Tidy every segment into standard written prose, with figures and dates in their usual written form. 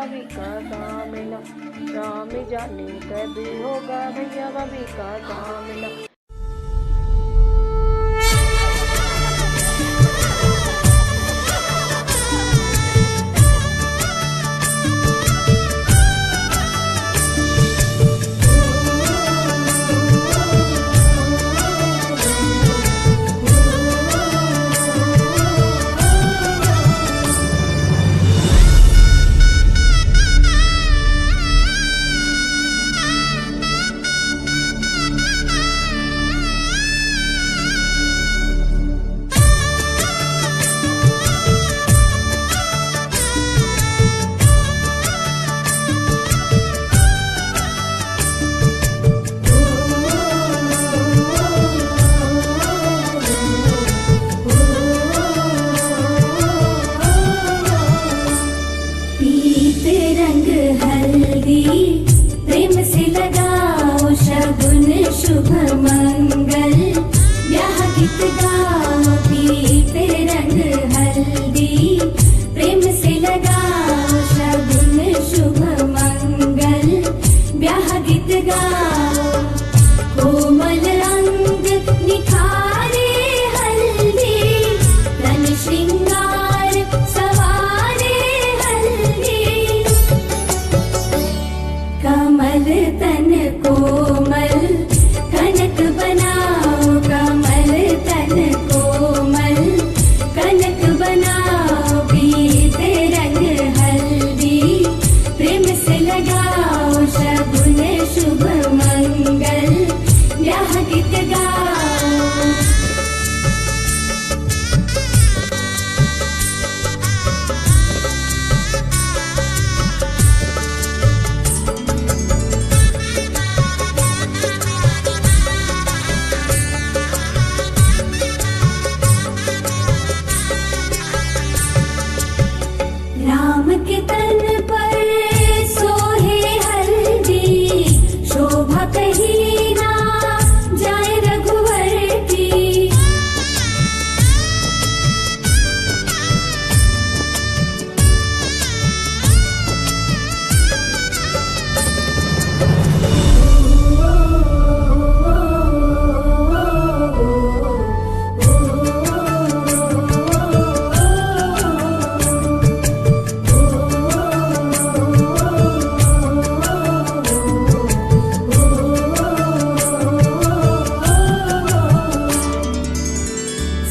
भाभी का दामिला, राम जाने कब होगा भैया भाभी का दामिला। प्रेम से लगाओ शगुन शुभ मंगल, ब्याह गीत गाओ पीते रंग हल्दी। प्रेम से लगाओ शगुन शुभ मंगल, ब्याह गीत गाओ। कोमल अंग निखारे हल्दी, तन श्रृंगार सवारे हल्दी। कमल तन कोमल कनक बनाओ, कमल तन कोमल कनक बनाओ। पीते रंग हल्दी, प्रेम से लगाओ शगुन शुभ मंगल, ब्याह गीत गाओ। राम के तन पर सोहे हल्दी, शोभा कहीं ना जाए रघुवर की।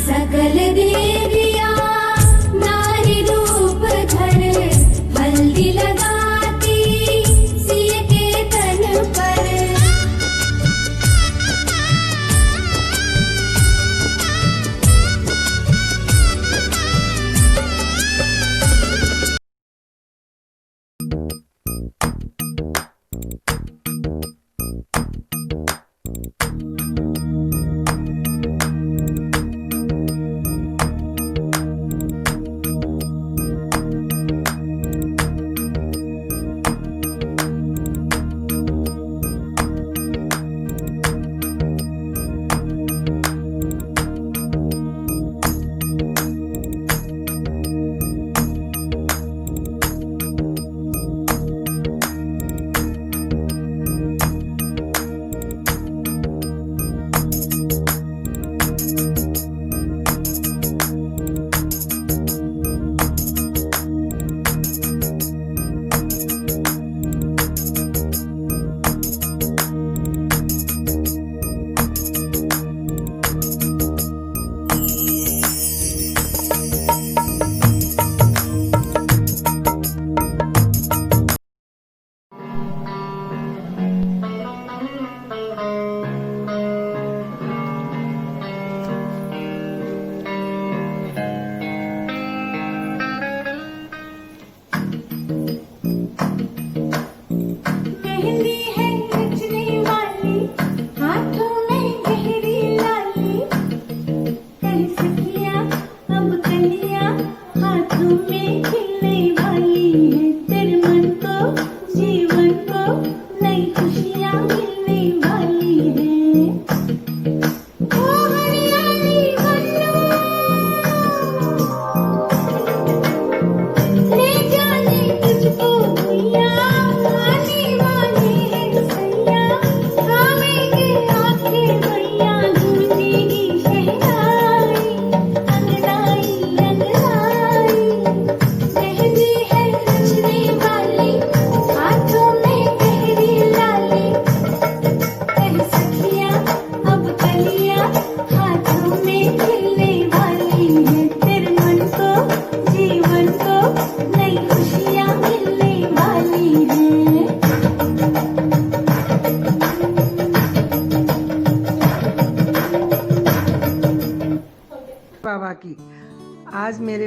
सकल देवियां नारी रूप धर, हल्दी लगाती सिय के तन पर। Oh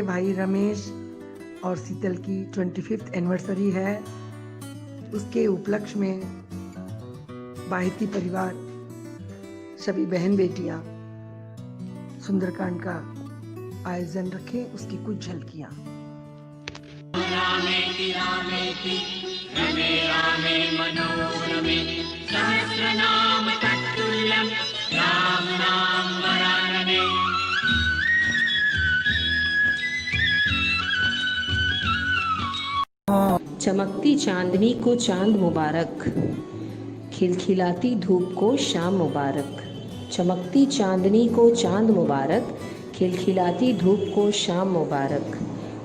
भाई रमेश और शीतल की 25th एनिवर्सरी है। उसके उपलक्ष्य में बाहिती परिवार, सभी बहन बेटियां सुंदरकांड का आयोजन रखे। उसकी कुछ झलकियां। रामेति रामेति रमे रामे मनोरमे सहस्रनाम तत्तुल्यं राम नाम वरानने। चमकती चांदनी को चांद मुबारक, खिलखिलाती धूप को शाम मुबारक। चमकती चांदनी को चांद मुबारक, खिलखिलाती धूप को शाम मुबारक।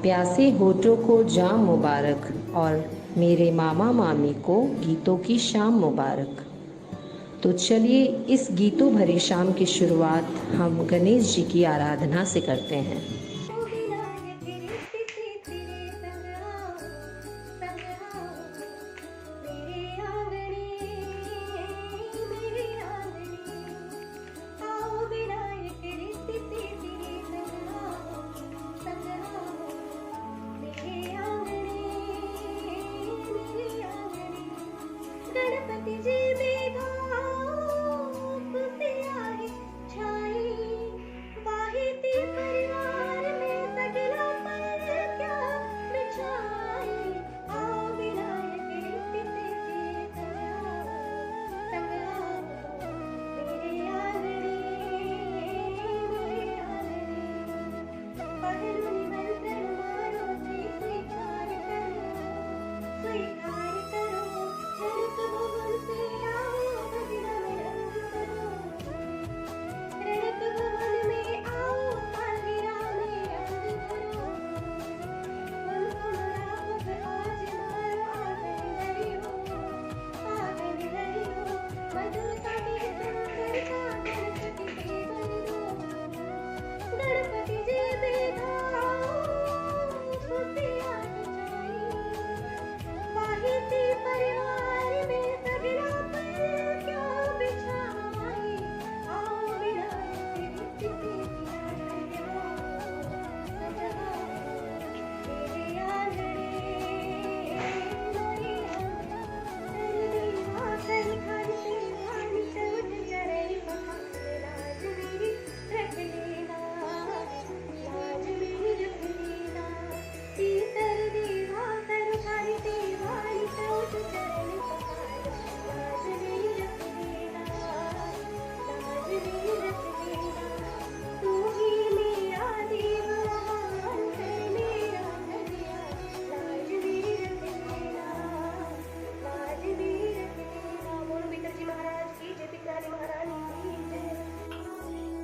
प्यासे होठों को जाम मुबारक और मेरे मामा मामी को गीतों की शाम मुबारक। तो चलिए इस गीतों भरी शाम की शुरुआत हम गणेश जी की आराधना से करते हैं।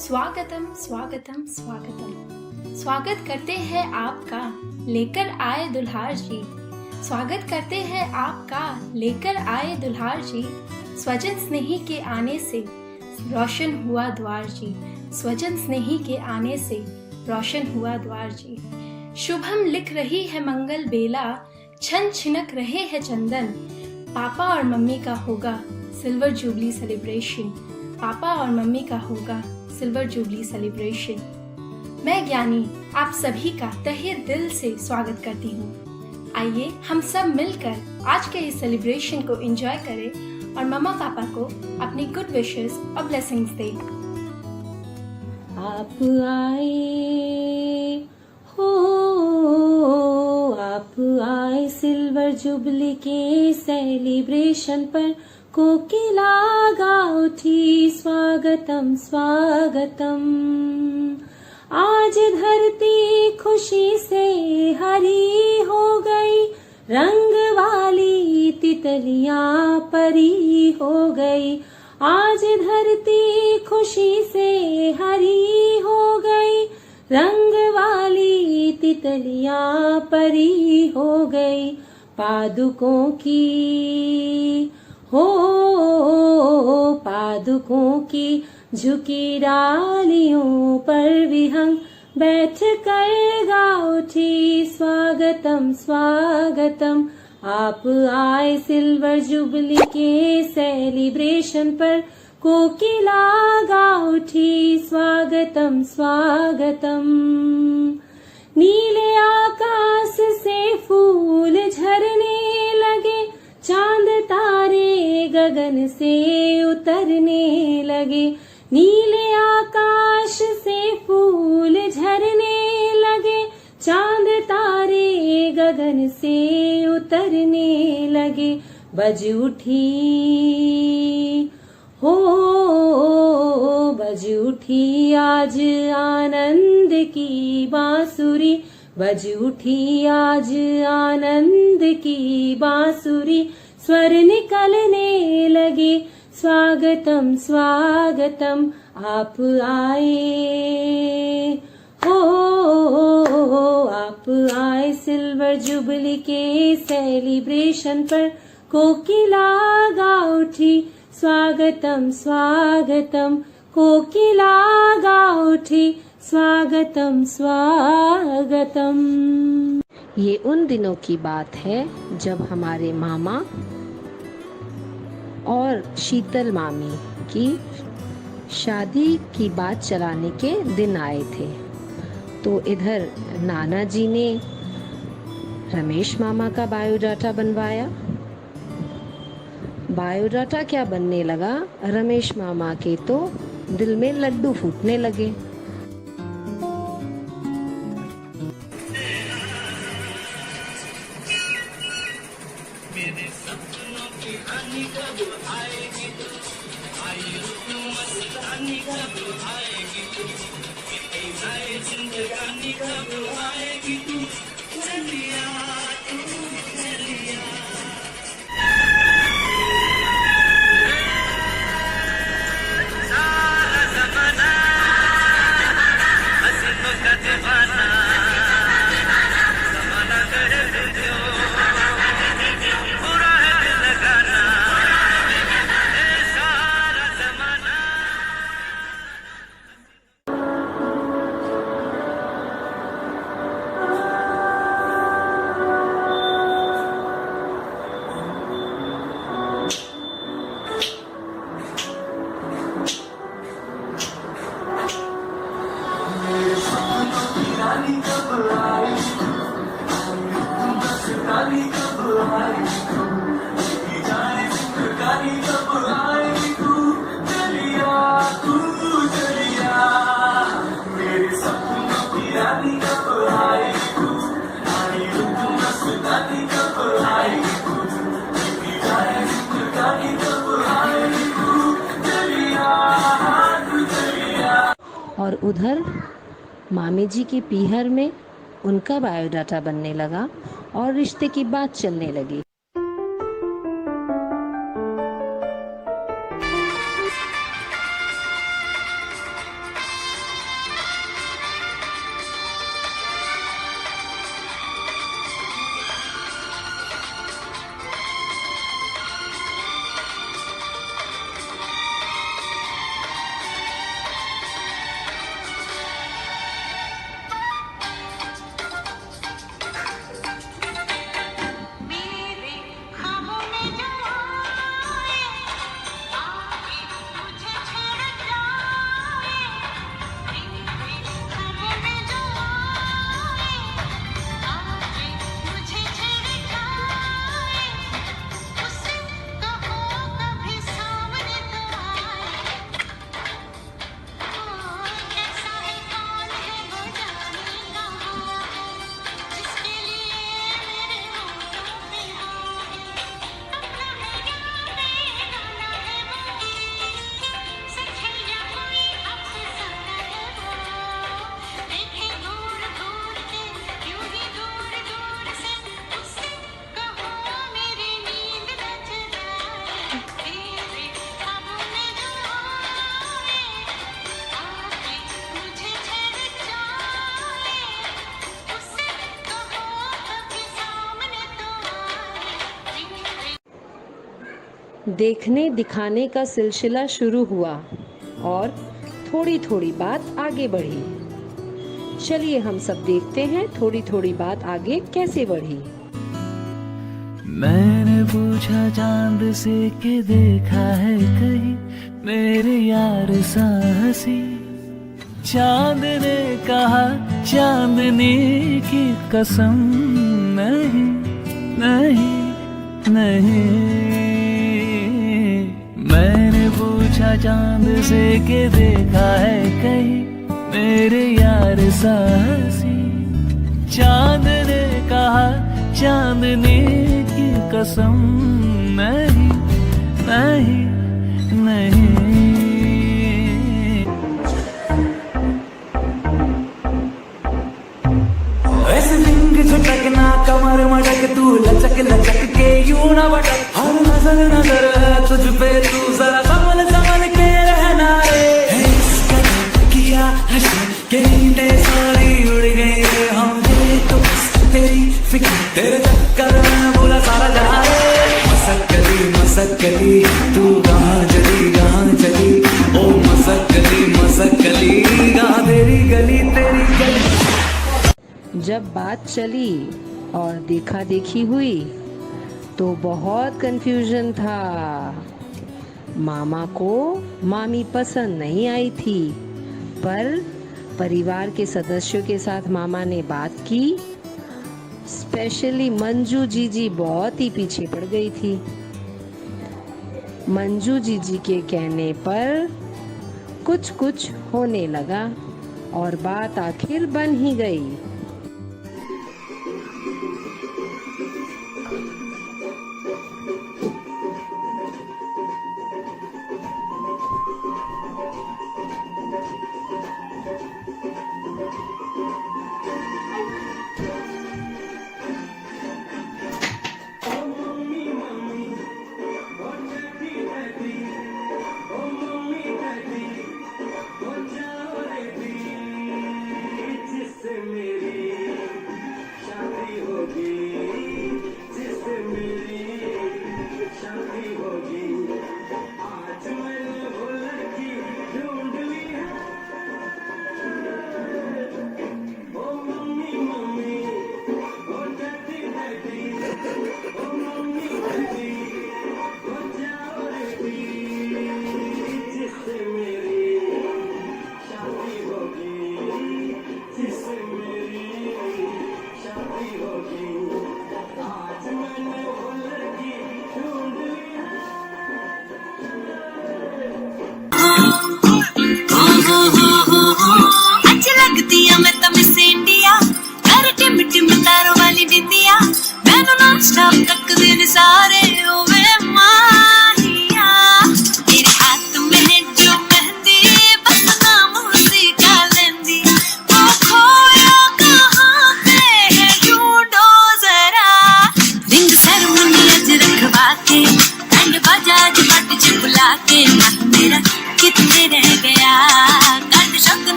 स्वागतम स्वागतम स्वागतम। स्वागत करते हैं आपका लेकर आए दुल्हार जी। स्वागत करते हैं आपका लेकर आए दुल्हार जी। स्वजन स्नेही के आने से रोशन हुआ द्वार जी। स्वजन स्नेही के आने से रोशन हुआ द्वार जी। शुभम लिख रही है मंगल बेला, छन छिनक रहे हैं चंदन। पापा और मम्मी का होगा सिल्वर जुबली सेलिब्रेशन। पापा और मम्मी का होगा सिल्वर जुबली सेलिब्रेशन। मैं ज्ञानी आप सभी का तहे दिल से स्वागत करती हूँ। आइए हम सब मिलकर आज के इस सेलिब्रेशन को एंजॉय करें और मम्मा पापा को अपनी गुड विशेस और ब्लेसिंग्स दें। आप आए हो, आप आए सिल्वर जुबली के सेलिब्रेशन पर। कोकिला गा उठी स्वागतम स्वागतम। आज धरती खुशी से हरी हो गई, रंग वाली तितलियां परी हो गई। आज धरती खुशी से हरी हो गई, रंग वाली तितलियां परी हो गई। पादुकों की हो, पादुकों की झुकी डालियों पर विहंग बैठ कर गा उठी स्वागतम स्वागतम। आप आए सिल्वर जुबली के सेलिब्रेशन पर। कोकिला गा उठी स्वागतम स्वागतम। नीले आकाश से फूल झरने लगे, चांद तारे गगन से उतरने लगे। नीले आकाश से फूल झरने लगे, चांद तारे गगन से उतरने लगे। बज उठी हो, बज उठी आज आनंद की बांसुरी, बज उठी आज आनंद की बांसुरी। स्वर निकलने लगे, स्वागतम स्वागतम आप आए हो, आप आए सिल्वर जुबली के सेलिब्रेशन पर। कोकिला गा उठी, स्वागतम स्वागतम, कोकिला गा उठी, स्वागतम स्वागतम। ये उन दिनों की बात है जब हमारे मामा और शीतल मामी की शादी की बात चलाने के दिन आए थे। तो इधर नाना जी ने रमेश मामा का बायोडाटा बनवाया। बायोडाटा क्या बनने लगा, रमेश मामा के तो दिल में लड्डू फूटने लगे। और उधर मामी जी की पीहर में उनका बायोडाटा बनने लगा और रिश्ते की बात चलने लगी। देखने दिखाने का सिलसिला शुरू हुआ और थोड़ी थोड़ी बात आगे बढ़ी। चलिए हम सब देखते हैं थोड़ी थोड़ी बात आगे कैसे बढ़ी। मैंने पूछा चांद से कि देखा है कहीं मेरे यार सा हंसी, चांद ने कहा चांदनी की कसम, नहीं नहीं नहीं। मैंने पूछा चांद से कि देखा है कहीं मेरे यार साहसी। चांद ने कहा चांदनी की कसम, नहीं नहीं नहीं। ऐसे लिंग झटकना कमर मटक तू लचक लचक के यूं ना भटक। हर नजर नजर है तुझ पे तू जरा संभल संभल के रहना रे। किया हंसी के नींदें सारी उड़ गई रे हमने तो बस तेरी फिक्र तेरे चक्कर में बोला सारा जहां रे। मसक्कली तू कहाँ चली ओ मसक्कली कहाँ तेरी गली तेरी गली। जब बात चली और देखा देखी हुई तो बहुत कंफ्यूजन था। मामा को मामी पसंद नहीं आई थी, पर परिवार के सदस्यों के साथ मामा ने बात की। स्पेशली मंजू जीजी बहुत ही पीछे पड़ गई थी। मंजू जीजी के कहने पर कुछ कुछ होने लगा और बात आखिर बन ही गई।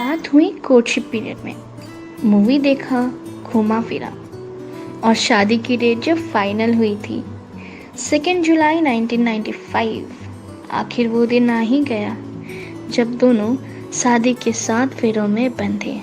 बात हुई कोर्टशिप पीरियड में, मूवी देखा, घूमा फिरा और शादी की डेट जब फाइनल हुई थी 2 जुलाई 1995, आखिर वो दिन आ ही गया जब दोनों शादी के 7 फेरों में बंधे।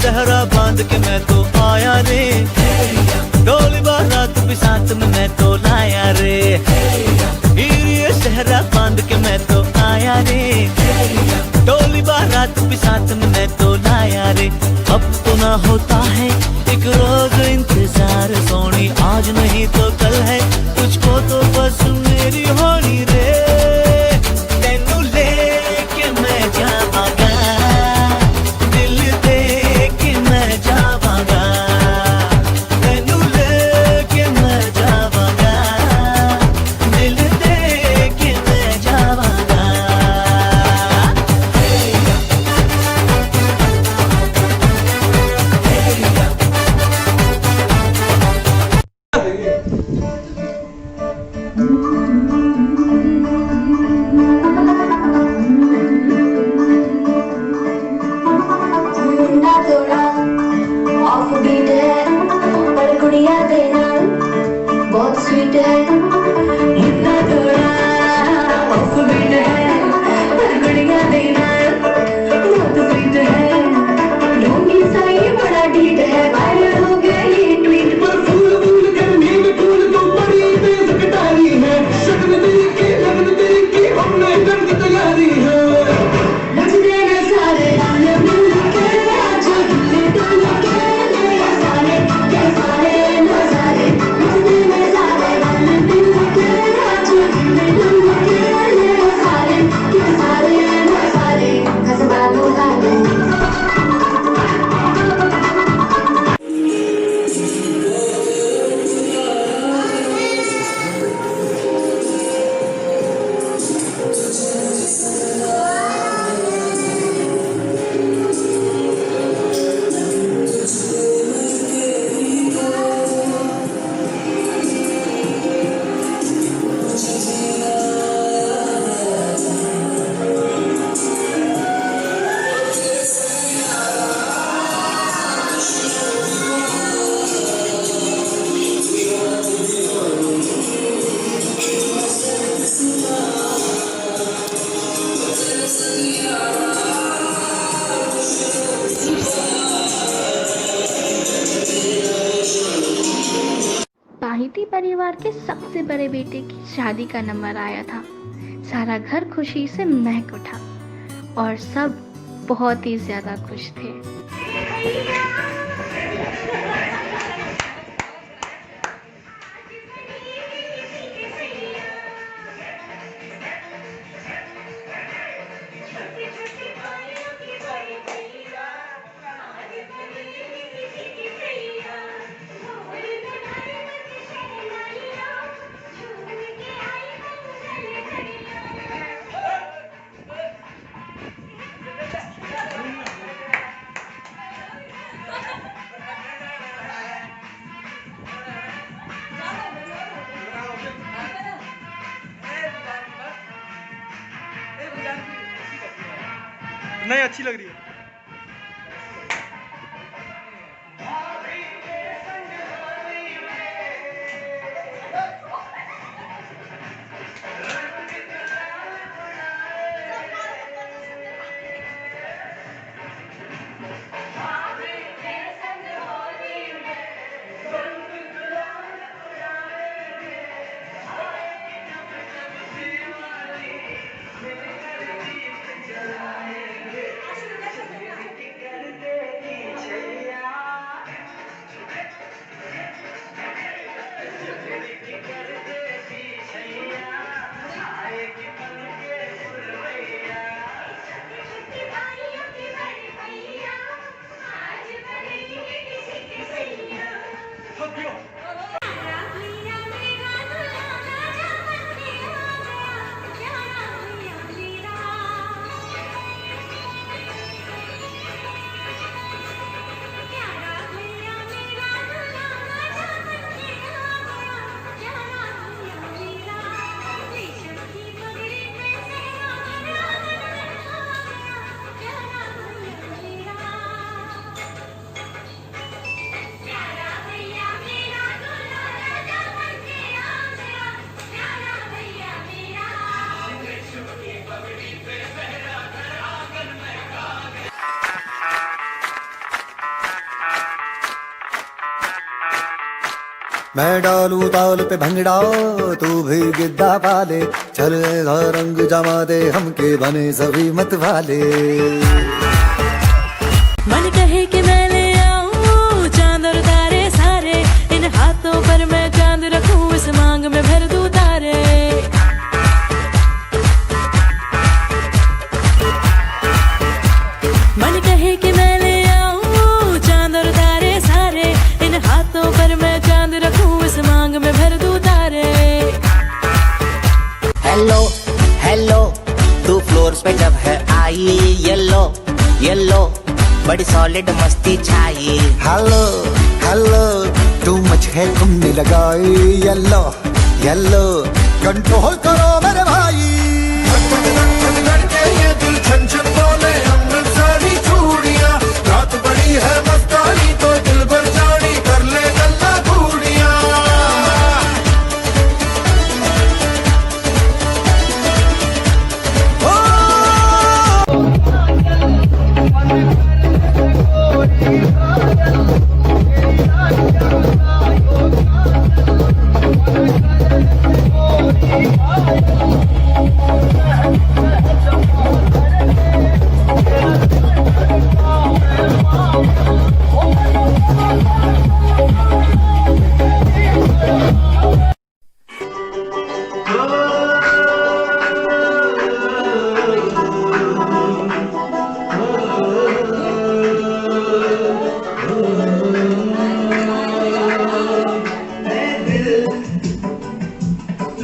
सहरा बांध के मैं तो आया रे, डोली बारात भी साथ में मैं तो लाया रे। ये सहरा बांध के मैं तो आया रे, डोली बारात भी साथ में मैं तो लाया रे। अब तो ना होता है एक रोज इंतजार सोनी, आज नहीं तो कल है तुझको तो बस मेरी होनी रे। तेनू लेके मैं जावांगा, दिल दे के मैं जावांगा। के सबसे बड़े बेटे की शादी का नंबर आया था। सारा घर खुशी से महक उठा और सब बहुत ही ज़्यादा खुश थे। नहीं अच्छी लग रही है। मैं डालू ताल पे भंगड़ा तू भी गिद्दा पाले, चले रंग जमा दे हमके बने सभी मत वाले। मन कहे कि मैं ले आऊं चांद और तारे सारे, इन हाथों पर मैं चांद रखूं, इस मांग में भर दूं तारे। मन कहे कि मैं ले आऊं चांद और तारे सारे, इन हाथों पर मैं चांद रखूं, इस मांग में भर दूं तारे। हेलो हेलो तू फ्लोर पे जब है आई, येलो येलो बड़ी सॉलिड मस्ती छाई। हेलो हेलो तू मच है तुमने लगाई, येलो येलो कंट्रोल करो मेरे भाई। ये दिल छन छन बोले अमृतसरी चूड़ियां, रात बड़ी है मस्तानी तो दिल भर जानी कर ले गल्ला घूड़ियां।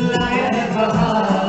लाया है बहार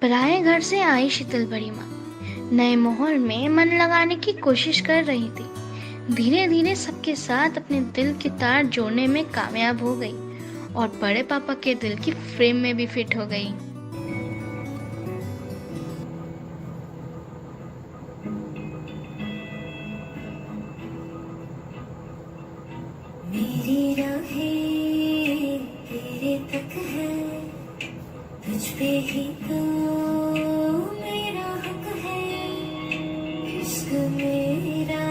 पराए घर से आई शीतल बड़ी माँ नए माहौल में मन लगाने की कोशिश कर रही थी। धीरे धीरे सबके साथ अपने दिल के तार जोड़ने में कामयाब हो गई और बड़े पापा के दिल की फ्रेम में भी फिट हो गई। मेरी राहें तेरे तक है, तुझ पे ही तो मेरा हक है। इश्क मेरा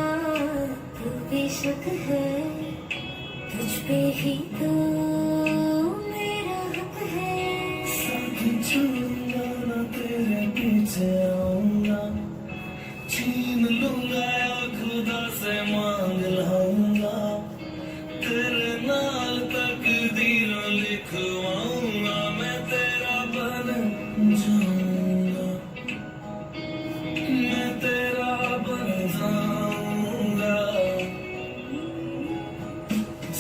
तू बेशक है, तुझ पे ही तो मेरा हक है। साथी छूंगा ना तेरे पीछे आऊंगा, छीन लूंगा या खुदा से मांग लाऊंगा। तेरे नाल तकदीर लिखवाऊंगा, मैं तेरा बन जाऊंगा, मैं तेरा बन जाऊंगा।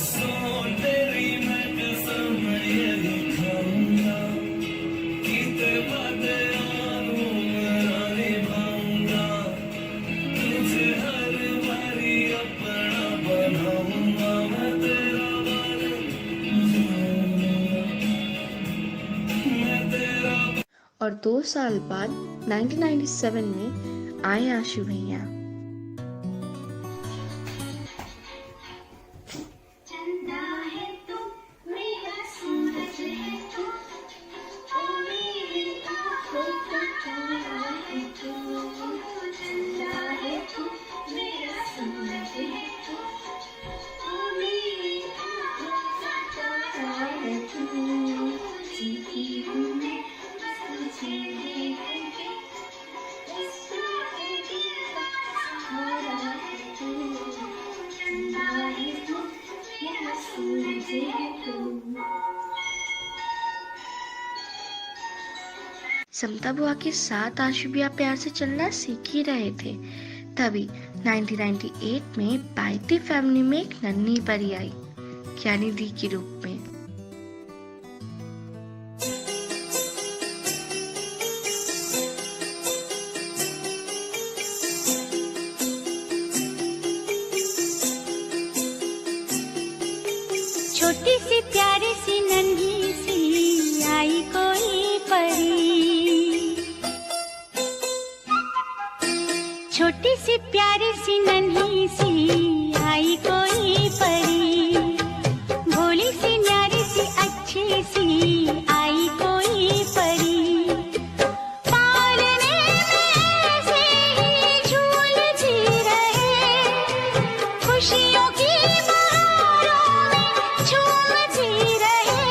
सो तेरी मैं कसम यही खाऊंगा, कीते वादे आनूं मेरा निभाऊंगा। तुझे हर बारी अपना बनाऊंगा, मैं तेरा बन जाऊंगा, मैं तेरा। और 2 साल बाद 1997 में आए आशु भैया। चंदा है तू मेरा सूरज है तू, ओ मेरी आँखों का तारा है तू। चंदा है तू मेरा सूरज है तू, ओ मेरी आँखों का तारा है तू। जीती हूँ मैं बस तुझे देख के, इस मेरे दिल का सहारा है तू। चंदा है तू मेरा सूरज है तू। समता बुआ के साथ आशु भैया प्यार से चलना सीख ही रहे थे। तभी 1998 में बायती फैमिली में एक नन्ही परी आई, ज्ञानी दी के रूप में। छोटी सी प्यारी सी नन्ही सी आई कोई परी, छोटी सी प्यारी सी नन्ही सी आई कोई परी। भोली सी न्यारी सी अच्छी सी आई कोई परी। पालने में ऐसे ही झूलती रहे, खुशियों की बहारों में झूमती रहे।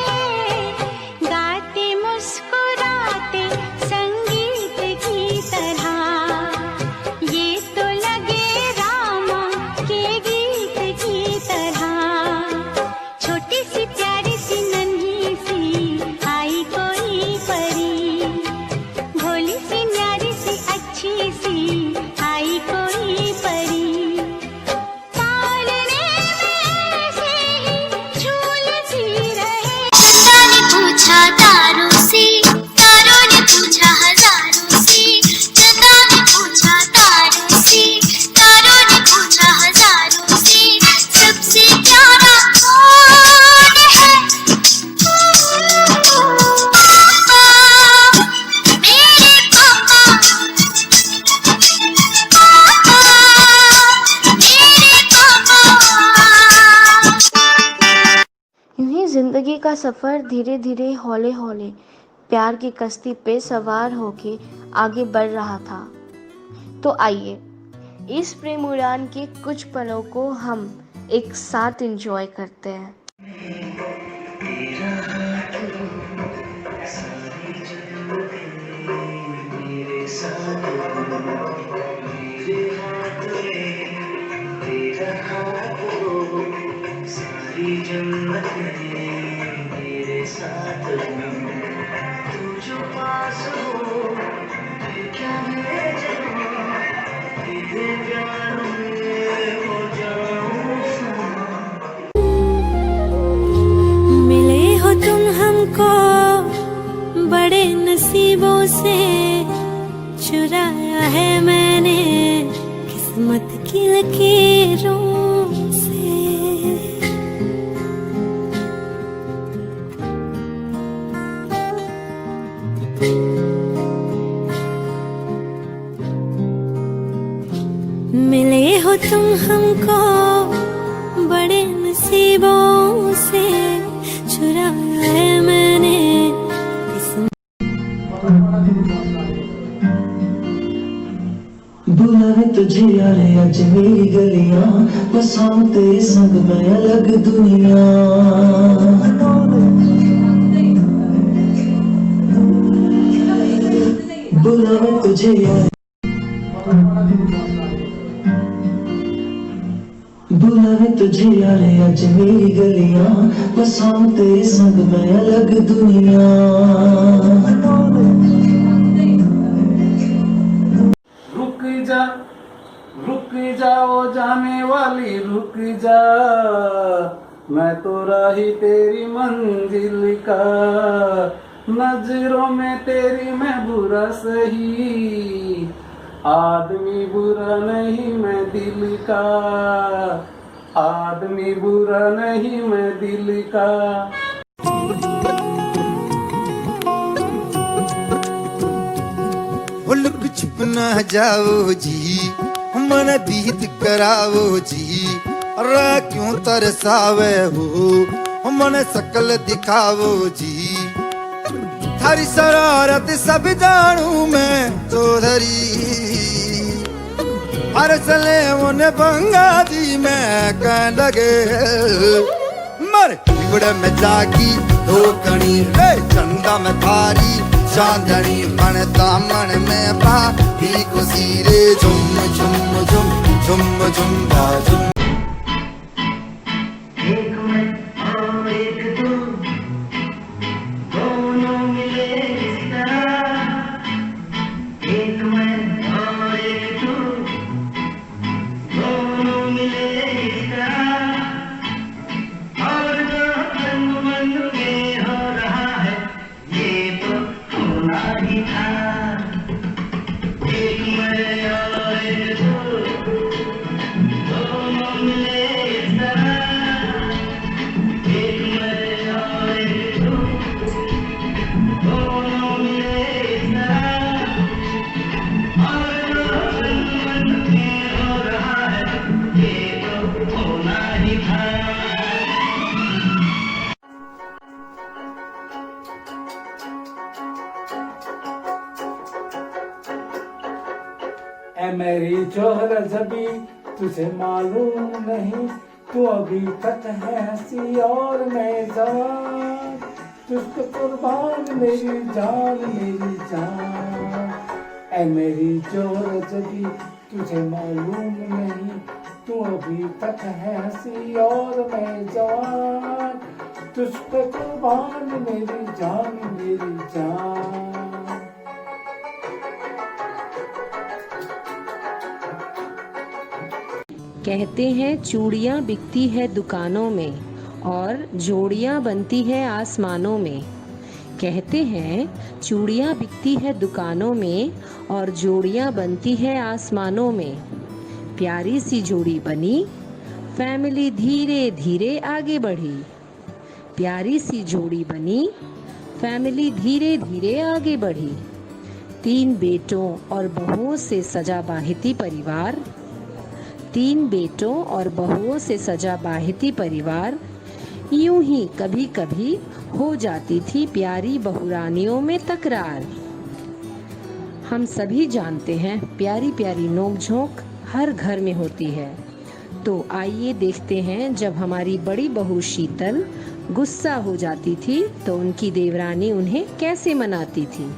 गाते मुस्कुराते संगीत की तरह, ये तो का सफ़र धीरे धीरे हौले हौले प्यार की कश्ती पे सवार होके आगे बढ़ रहा था। तो आइए इस प्रेम उड़ान के कुछ पलों को हम एक साथ एंजॉय करते हैं। मिले हो तुम हमको बड़े नसीबों से, चुराया है मैंने किस्मत की लकीरों से। मिले हो तुम हमको बड़े नसीबों से, चुराया है मैंने बुलावे तुझे यारे अज मेरी गलियां, बसाऊं तेरे संग मैं अलग दुनिया। बुलावे तुझे यारे, बुलावे तुझे यारे अज मेरी गलियां, बसाऊं तेरे संग मैं अलग दुनिया। रुक जाओ जाने वाली रुक जा, मैं तो राही तेरी मंजिल का, नजरों में तेरी मैं बुरा सही, आदमी बुरा नहीं मैं दिल का, आदमी बुरा नहीं मैं दिल का। लुक छुप ना जाओ जी, मन दीद कराओ जी, रा क्यों तरसावे हो मन शकल दिखाओ जी। थारी शरारत सब जानू मैं तो धरी, हर सले उन्हें बंगा दी मैं कह लगे, मर बिगड़ में जागी दो कणी रे चंदा में थारी चांदनी, मन दामन में बाती खुशी रे, झुम झुम झुम झुम झुम झुम। एक मैं और एक तू, दोनों मिले इस तरह, एक मैं और एक तू, दोनों मिले इस तरह, और जो तन मन में हो रहा है ये तो होना ही था। एक मैं और एक तू, दोनों मिले इस तरह, एक मैं और एक तू, दोनों मिले इस तरह, और जो तन मन में हो रहा है ये तो होना ही था। ऐ मेरी जोहर जबी तुझे मालूम नहीं, तू अभी तक है हंसी और मैं जवान, तुझको कुर्बान मेरी जान मेरी जान। ऐ मेरी जोहर जबी तुझे मालूम नहीं, तू अभी तक है हंसी और मैं जवान, तुझको कुर्बान मेरी जान मेरी जान। कहते हैं चूड़ियाँ बिकती है दुकानों में और जोड़ियाँ बनती है आसमानों में। कहते हैं चूड़ियाँ बिकती है दुकानों में और जोड़ियाँ बनती है आसमानों में। प्यारी सी जोड़ी बनी, फैमिली धीरे धीरे आगे बढ़ी। प्यारी सी जोड़ी बनी, फैमिली धीरे धीरे आगे बढ़ी। 3 बेटों और बहुओं से सजा बाहिती परिवार, 3 बेटों और बहुओं से सजा बाहिती परिवार, यूं ही कभी कभी हो जाती थी प्यारी बहुरानियों में तकरार। हम सभी जानते हैं प्यारी प्यारी नोक-झोंक हर घर में होती है। तो आइए देखते हैं जब हमारी बड़ी बहू शीतल गुस्सा हो जाती थी तो उनकी देवरानी उन्हें कैसे मनाती थी।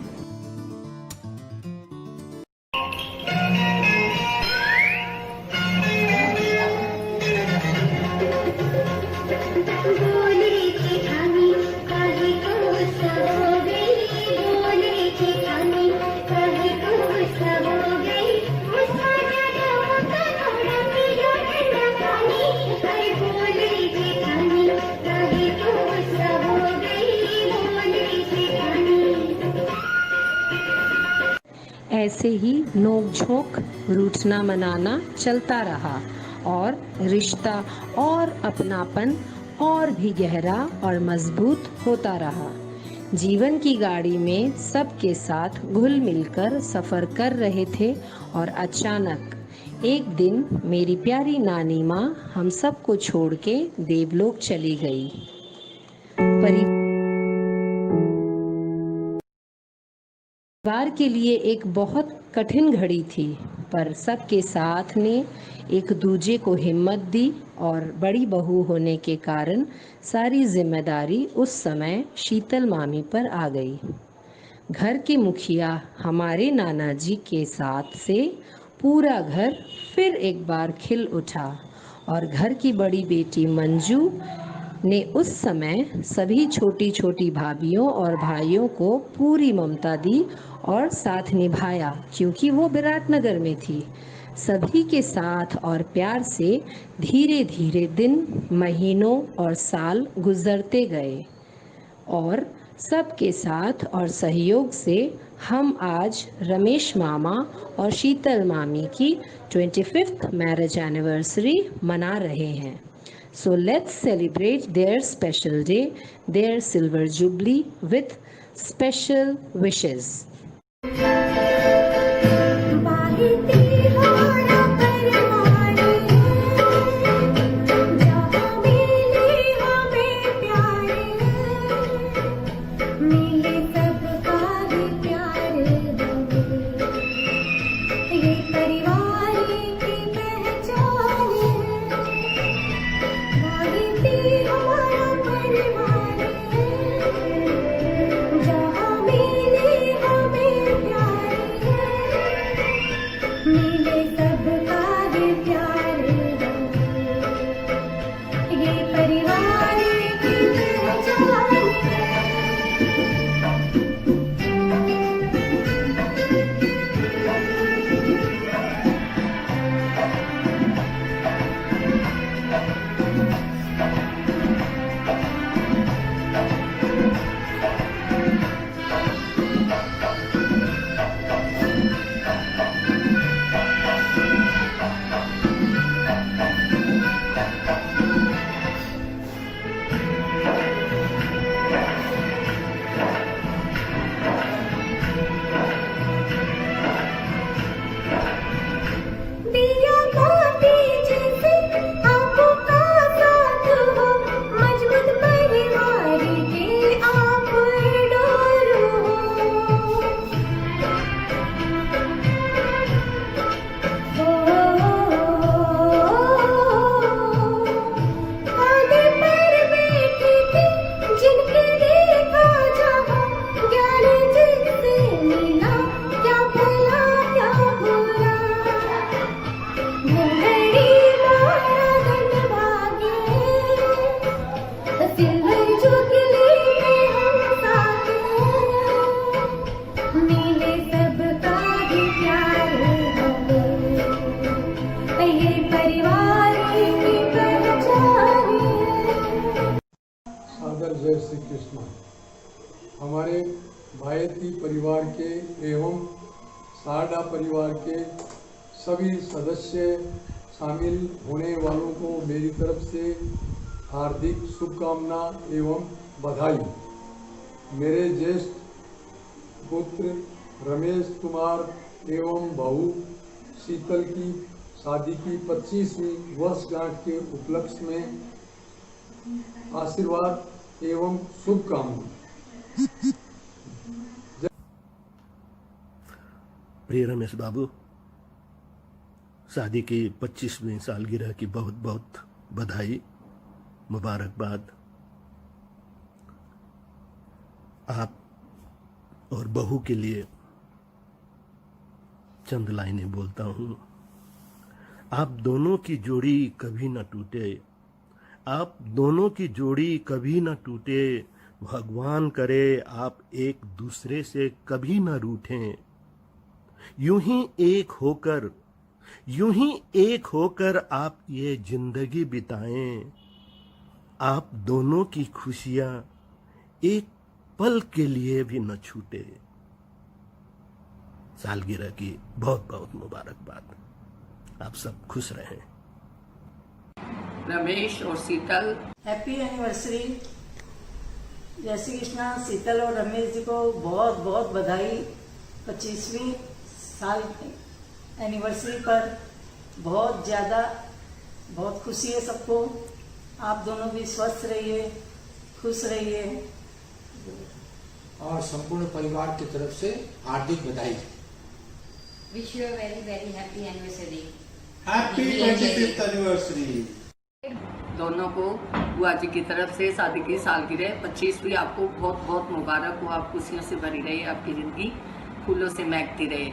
ऐसे ही नोक-झोंक, रूठना मनाना चलता रहा और रिश्ता और अपनापन और भी गहरा और मजबूत होता रहा। जीवन की गाड़ी में सबके साथ घुल मिलकर सफ़र कर रहे थे और अचानक एक दिन मेरी प्यारी नानी माँ हम सबको छोड़ के देवलोक चली गई। परिवार के लिए एक बहुत कठिन घड़ी थी, पर सबके साथ ने एक दूजे को हिम्मत दी और बड़ी बहू होने के कारण सारी जिम्मेदारी उस समय शीतल मामी पर आ गई। घर के मुखिया हमारे नाना जी के साथ से पूरा घर फिर एक बार खिल उठा और घर की बड़ी बेटी मंजू ने उस समय सभी छोटी छोटी भाभियों और भाइयों को पूरी ममता दी और साथ निभाया, क्योंकि वो विराटनगर में थी। सभी के साथ और प्यार से धीरे धीरे दिन, महीनों और साल गुजरते गए और सबके साथ और सहयोग से हम आज रमेश मामा और शीतल मामी की 25th मैरिज एनिवर्सरी मना रहे हैं। So let's celebrate their special day, their silver jubilee with special wishes. जय श्री कृष्ण। हमारे भायती परिवार के एवं सारडा परिवार के सभी सदस्य शामिल होने वालों को मेरी तरफ से हार्दिक शुभकामना एवं बधाई। मेरे ज्येष्ठ पुत्र रमेश कुमार एवं बहू शीतल की शादी की 25वीं वर्षगांठ के उपलक्ष्य में आशीर्वाद एवं शुभकामनाएं। प्रिय रमेश बाबू, शादी की 25वीं सालगिरह की बहुत बहुत बधाई, मुबारकबाद। आप और बहू के लिए चंद लाइनें बोलता हूँ। आप दोनों की जोड़ी कभी न टूटे, आप दोनों की जोड़ी कभी न टूटे, भगवान करे आप एक दूसरे से कभी न रूठें। यूं ही एक होकर आप ये जिंदगी बिताएं, आप दोनों की खुशियां एक पल के लिए भी न छूटे। सालगिरह की बहुत बहुत मुबारकबाद। आप सब खुश रहें। रमेश और शीतल, हैप्पी एनिवर्सरी। जय श्री कृष्णा। शीतल और रमेश जी को बहुत बहुत बधाई 25वीं साल एनिवर्सरी पर। बहुत ज़्यादा बहुत खुशी है सबको। आप दोनों भी स्वस्थ रहिए, खुश रहिए। और संपूर्ण परिवार की तरफ से हार्दिक बधाई। Wish you very very happy anniversary. Happy 25th anniversary. दोनों को बुआ जी की तरफ से शादी की सालगिरह 25वीं आपको बहुत बहुत मुबारक हो। आप खुशियों से भरी रहे, आपकी जिंदगी फूलों से महकती रहे।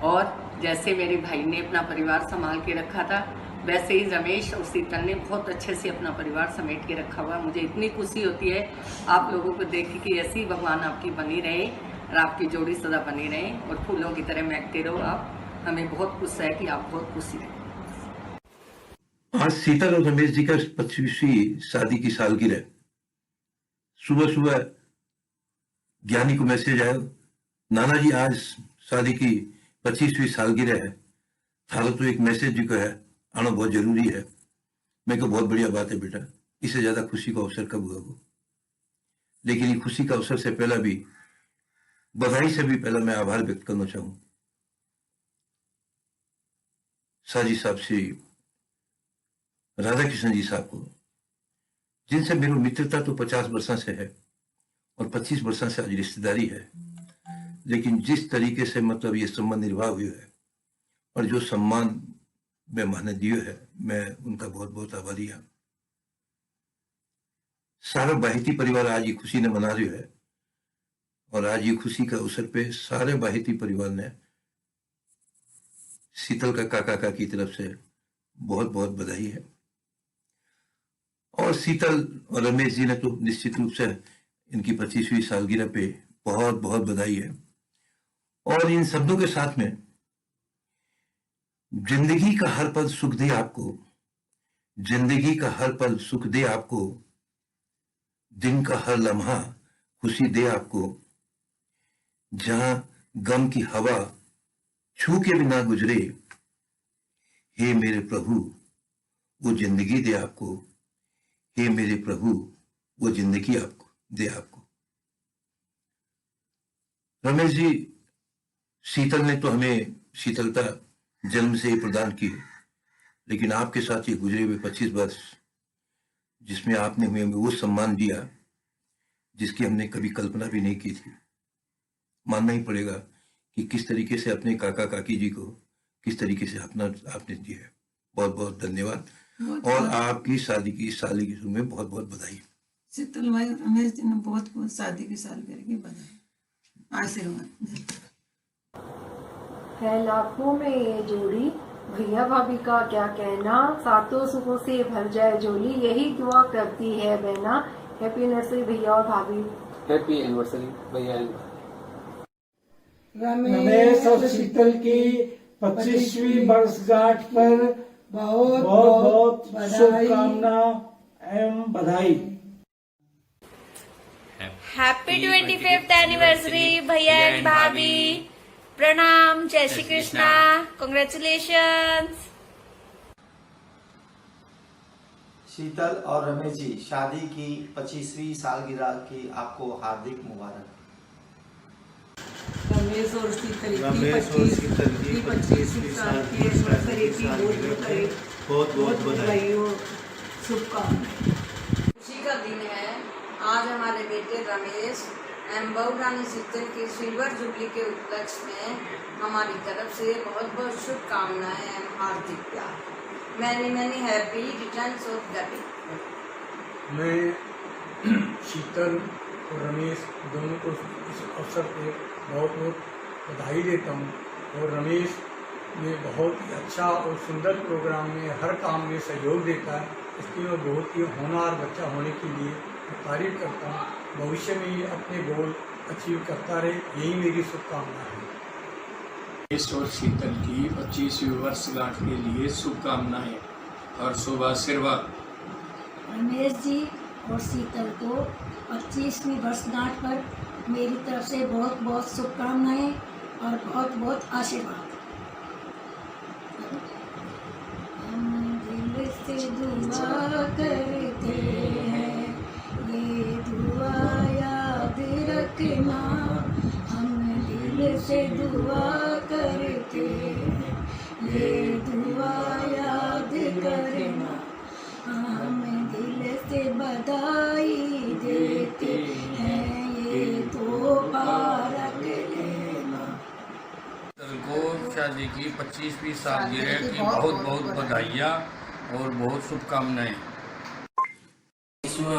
और जैसे मेरे भाई ने अपना परिवार संभाल के रखा था, वैसे ही रमेश और शीतल ने बहुत अच्छे से अपना परिवार समेट के रखा हुआ। मुझे इतनी खुशी होती है आप लोगों को देख के, ऐसी भगवान आपकी बनी रहे और आपकी जोड़ी सदा बनी रहे और फूलों की तरह महकते रहो। आप हमें बहुत खुश है कि आप बहुत खुशी हैं। आज शीतल और रमेश जी का 25वीं शादी की सालगिरह। सुबह सुबह ज्ञानी को मैसेज आया, नाना जी आज शादी की 25वीं सालगिरह है, थारो तो एक मैसेज जी को है, आना बहुत जरूरी है। मैं कहा बहुत बढ़िया बात है बेटा, इससे ज्यादा खुशी का अवसर कब हुआ वो। लेकिन ये खुशी का अवसर से पहला भी, बधाई से भी पहला मैं आभार व्यक्त करना चाहूँ साजी साहब से, राधा कृष्ण जी साहब को, जिनसे मेरी मित्रता तो 50 वर्षों से है और 25 वर्षों से आज रिश्तेदारी है। लेकिन जिस तरीके से मतलब ये संबंध निर्वाह हुआ है और जो सम्मान में माने दिए है, मैं उनका बहुत बहुत आभारी हूं। सारा बाहिती परिवार आज ये खुशी ने मना रही है और आज ये खुशी का अवसर पे सारे बाहिती परिवार ने शीतल का काका की तरफ से बहुत बहुत बधाई है। और शीतल और रमेश जी ने तो निश्चित रूप से इनकी 25वीं सालगिरह पे बहुत बहुत बधाई है। और इन शब्दों के साथ में जिंदगी का हर पल सुख दे आपको, जिंदगी का हर पल सुख दे आपको, दिन का हर लम्हा खुशी दे आपको, जहां गम की हवा छू के भी ना गुजरे, हे मेरे प्रभु वो जिंदगी दे आपको, हे मेरे प्रभु वो जिंदगी आपको दे आपको। रमेश जी, शीतल ने तो हमें शीतलता जन्म से ही प्रदान की, लेकिन आपके साथ ये गुजरे हुए 25 वर्ष जिसमें आपने हमें वो सम्मान दिया जिसकी हमने कभी कल्पना भी नहीं की थी। मानना ही पड़ेगा कि किस तरीके से अपने काका काकी जी को किस तरीके से अपना आपने दिया है। बहुत बहुत धन्यवाद। और आपकी शादी की सालगिरह में बहुत बहुत बधाई। शीतल भाई और रमेश जी ने बहुत बहुत शादी की सालगिरह की बधाई, आशीर्वाद है। लाखों में ये जोड़ी, भैया भाभी का क्या कहना, सातों सुखों से भर जाए झोली, यही दुआ करती है बहना। हैप्पी एनिवर्सरी भैया और भाभी। हैप्पी एनिवर्सरी भैया। रमेश और शीतल की 25वीं वर्षगांठ पर बहुत बहुत शुभकामना एवं बधाई। हैप्पी 25th एनिवर्सरी भैया एंड भाभी। प्रणाम, जय श्री कृष्णा, कांग्रेचुलेशंस। शीतल और रमेश जी, शादी की 25वीं सालगिरह की आपको हार्दिक मुबारक। रमेश और शीतल की 25वीं साल की एनिवर्सरी की बहुत बहुत बधाई और शुभकामनाएं। का दिन है। आज हमारे बेटे रमेश एवं बहू रानी शीतल की सिल्वर जुबली के उपलक्ष्य में हमारी तरफ से बहुत बहुत शुभकामनाएं एवं हार्दिक प्यार। Many many happy returns of the day. मैं शीतल और रमेश दोनों को इस अवसर पे बहुत बहुत बधाई देता हूँ। और रमेश ने बहुत ही अच्छा और सुंदर प्रोग्राम में हर काम में सहयोग देता है, इसलिए मैं बहुत ही होनहार बच्चा होने के लिए तारीफ करता हूँ। भविष्य में ये अपने गोल अचीव करता रहे, यही मेरी शुभकामना है। रमेश और शीतल की 25वीं वर्षगांठ के लिए शुभकामनाएं और शुभ आशीर्वाद। रमेश जी और शीतल को 25वीं वर्षगांठ पर मेरी तरफ से बहुत बहुत शुभकामनाएं और बहुत बहुत आशीर्वाद। हम दिल से दुआ करते हैं, ये दुआ याद रखना। हम दिल से दुआ करते हैं, ये दुआ याद करना। हम दिल से बधाई देते हैं, ये तो पारक लेना। को शादी की 25वीं सालगिरह की बहुत बहुत बधाइयाँ और बहुत शुभकामनाएं।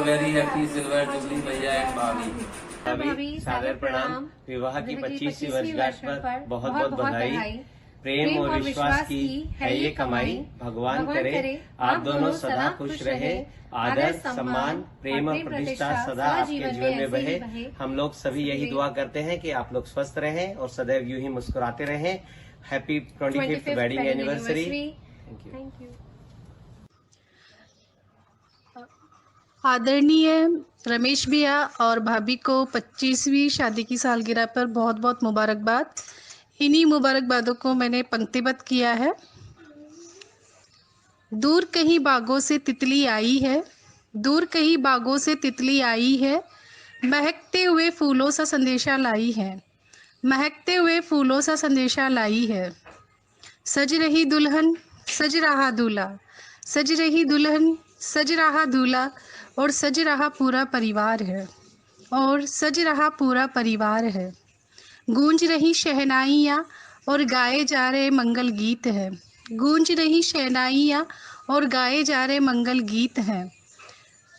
वेरी हैप्पी सिल्वर जुबली भैया एंड भाभी। सादर प्रणाम। विवाह की 25वीं वर्षगांठ पर बहुत बहुत बधाई। प्रेम और विश्वास की है ये कमाई। भगवान करे आप दोनों सदा खुश रहे। आदर सम्मान प्रेम और प्रतिष्ठा सदा आपके जीवन में बहे। हम लोग सभी यही दुआ करते हैं कि आप लोग स्वस्थ रहें और सदैव यूं ही मुस्कुराते रहें। Happy 25th wedding anniversary. Thank you. आदरणीय रमेश भैया और भाभी को 25वीं शादी की सालगिरह पर बहुत बहुत मुबारकबाद। इन्हीं मुबारकबादों को मैंने पंक्तिबद्ध किया है। दूर कहीं बागों से तितली आई है, दूर कहीं बागों से तितली आई है, महकते हुए फूलों सा संदेशा लाई है, महकते हुए फूलों सा संदेशा लाई है। सज रही दुल्हन सज रहा दूल्हा, सज रही दुल्हन सज रहा दूल्हा, और सज रहा पूरा परिवार है, और सज रहा पूरा परिवार है। गूंज रही शहनाइयाँ और गाए जा रहे मंगल गीत हैं, गूंज रही शहनाइयाँ और गाए जा रहे मंगल गीत हैं।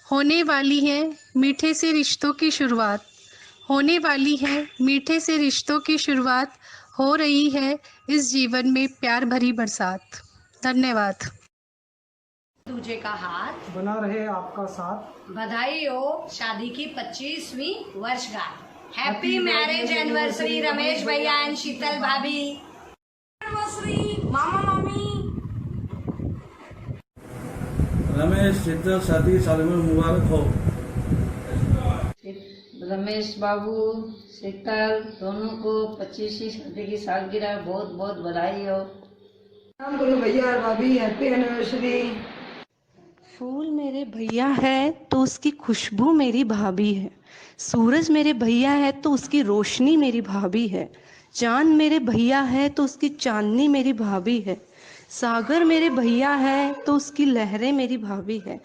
होने वाली है मीठे से रिश्तों की शुरुआत, होने वाली है मीठे से रिश्तों की शुरुआत, हो रही है इस जीवन में प्यार भरी बरसात। धन्यवाद। दूजे का हाथ बना रहे आपका साथ। बधाई हो शादी की 25वीं वर्षगांठ। हैप्पी मैरिज एनिवर्सरी रमेश भैया एंड शीतल भाभी। एनिवर्सरी मामा मामी। रमेश शीतल शादी साल में मुबारक हो। रमेश बाबू शीतल दोनों को 25वीं शादी की सालगिरह बहुत बहुत बधाई हो। नाम करो भैया और भाभी, हैप्पी एनिवर्सरी। फूल मेरे भैया है तो उसकी खुशबू मेरी भाभी है, सूरज मेरे भैया है तो उसकी रोशनी मेरी भाभी है, चांद मेरे भैया है तो उसकी चांदनी मेरी भाभी है, सागर मेरे भैया है तो उसकी लहरें मेरी भाभी है,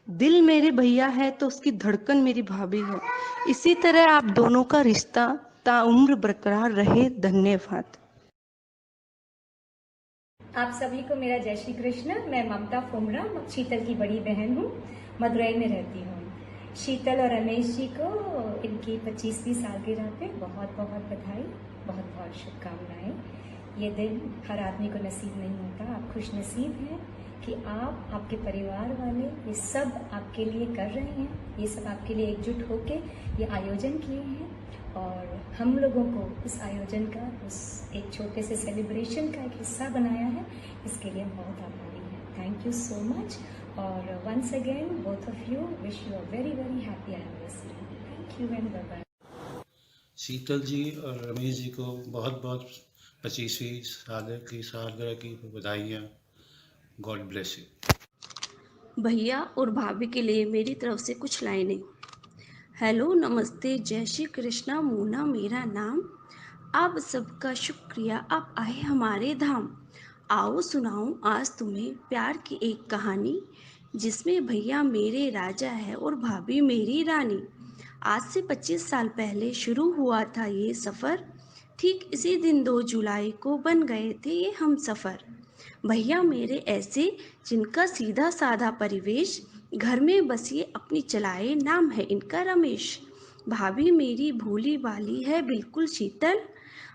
दिल मेरे भैया है तो उसकी धड़कन मेरी भाभी है। इसी तरह आप दोनों का रिश्ता ताउम्र बरकरार रहे। धन्यवाद। आप सभी को मेरा जय श्री कृष्ण। मैं ममता फुमरा शीतल की बड़ी बहन हूँ, मदुरई में रहती हूँ। शीतल और रमेश जी को इनकी 25वीं सालगिरह पे बहुत बहुत बधाई, बहुत बहुत शुभकामनाएं। ये दिन हर आदमी को नसीब नहीं होता। आप खुश नसीब हैं कि आप, आपके परिवार वाले ये सब आपके लिए कर रहे हैं, ये सब आपके लिए एकजुट होके ये आयोजन किए हैं, और हम लोगों को इस आयोजन का, उस एक छोटे से सेलिब्रेशन का एक हिस्सा बनाया है। इसके लिए हम बहुत आभारी हैं। Thank you so much. और once again both of you wish you a very very happy anniversary. Thank you and bye bye. Sheetal ji और रमेश जी को बहुत बहुत 25वीं सालगिरह की बधाइयाँ। God bless you. भैया और भाभी के लिए मेरी तरफ से कुछ लाइनें। हेलो नमस्ते जय श्री कृष्णा, मोना मेरा नाम। आप सबका शुक्रिया, आप आए हमारे धाम। आओ सुनाऊं आज तुम्हें प्यार की एक कहानी। जिसमें भैया मेरे राजा है और भाभी मेरी रानी। आज से 25 साल पहले शुरू हुआ था ये सफ़र। ठीक इसी दिन 2 जुलाई को बन गए थे ये हम सफ़र। भैया मेरे ऐसे जिनका सीधा साधा परिवेश, घर में बस ये अपनी चलाए, नाम है इनका रमेश। भाभी मेरी भोली भाली है बिल्कुल शीतल,